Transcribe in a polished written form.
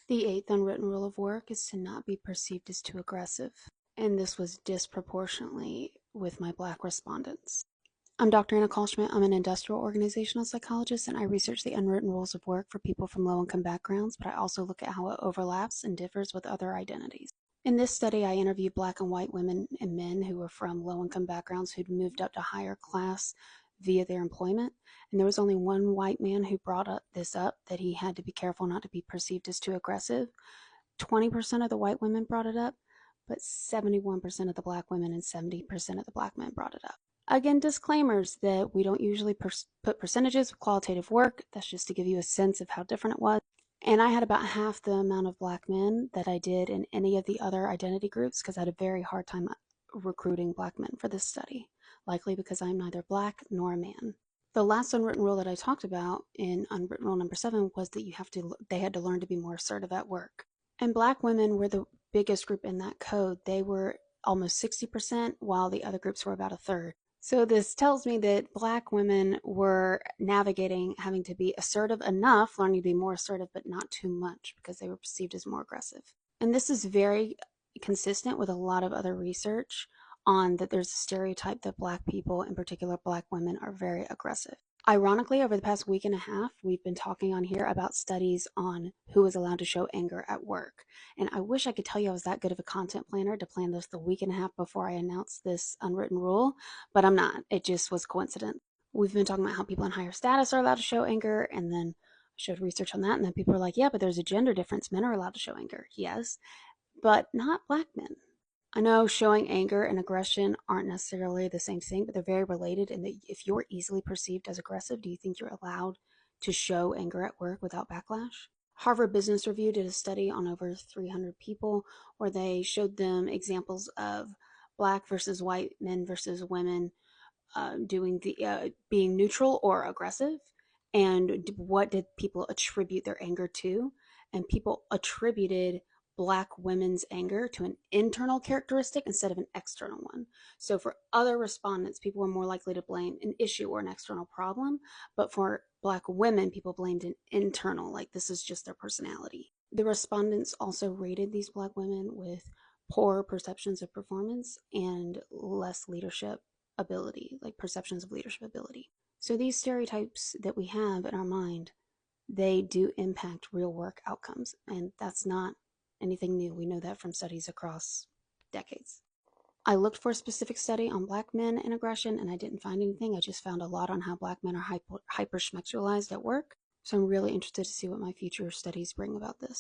The eighth unwritten rule of work is to not be perceived as too aggressive, and this was disproportionately with my Black respondents. I'm Dr. Anna Kalschmidt. I'm an industrial organizational psychologist, and I research the unwritten rules of work for people from low-income backgrounds, but I also look at how it overlaps and differs with other identities. In this study, I interviewed Black and white women and men who were from low-income backgrounds who'd moved up to higher class via their employment, and there was only one white man who brought this up, that he had to be careful not to be perceived as too aggressive. 20% of the white women brought it up, but 71% of the Black women and 70% of the Black men brought it up. Again, disclaimers that we don't usually put percentages of qualitative work. That's just to give you a sense of how different it was. And I had about half the amount of Black men that I did in any of the other identity groups because I had a very hard time recruiting Black men for this study, likely because I'm neither Black nor a man. The last unwritten rule that I talked about in unwritten rule number 7 was that they had to learn to be more assertive at work. And Black women were the biggest group in that code. They were almost 60%, while the other groups were about a third. So this tells me that Black women were navigating having to be assertive enough, learning to be more assertive, but not too much because they were perceived as more aggressive. And this is very consistent with a lot of other research on that there's a stereotype that Black people, in particular Black women, are very aggressive. Ironically, over the past week and a half, we've been talking on here about studies on who is allowed to show anger at work. And I wish I could tell you I was that good of a content planner to plan this the week and a half before I announced this unwritten rule, but I'm not. It just was coincidence. We've been talking about how people in higher status are allowed to show anger, and then I showed research on that, and then people are like, yeah, but there's a gender difference. Men are allowed to show anger. Yes, but not Black men. I know showing anger and aggression aren't necessarily the same thing, but they're very related in that if you're easily perceived as aggressive, do you think you're allowed to show anger at work without backlash? Harvard Business Review did a study on over 300 people where they showed them examples of Black versus white, men versus women being neutral or aggressive, and what did people attribute their anger to. And people attributed Black women's anger to an internal characteristic instead of an external one. So for other respondents, people were more likely to blame an issue or an external problem, but for Black women, people blamed an internal, like this is just their personality. The respondents also rated these Black women with poor perceptions of performance and less leadership ability, like perceptions of leadership ability. So these stereotypes that we have in our mind, they do impact real work outcomes, and that's not anything new. We know that from studies across decades. I looked for a specific study on Black men and aggression, and I didn't find anything. I just found a lot on how Black men are hyper-sexualized at work. So I'm really interested to see what my future studies bring about this.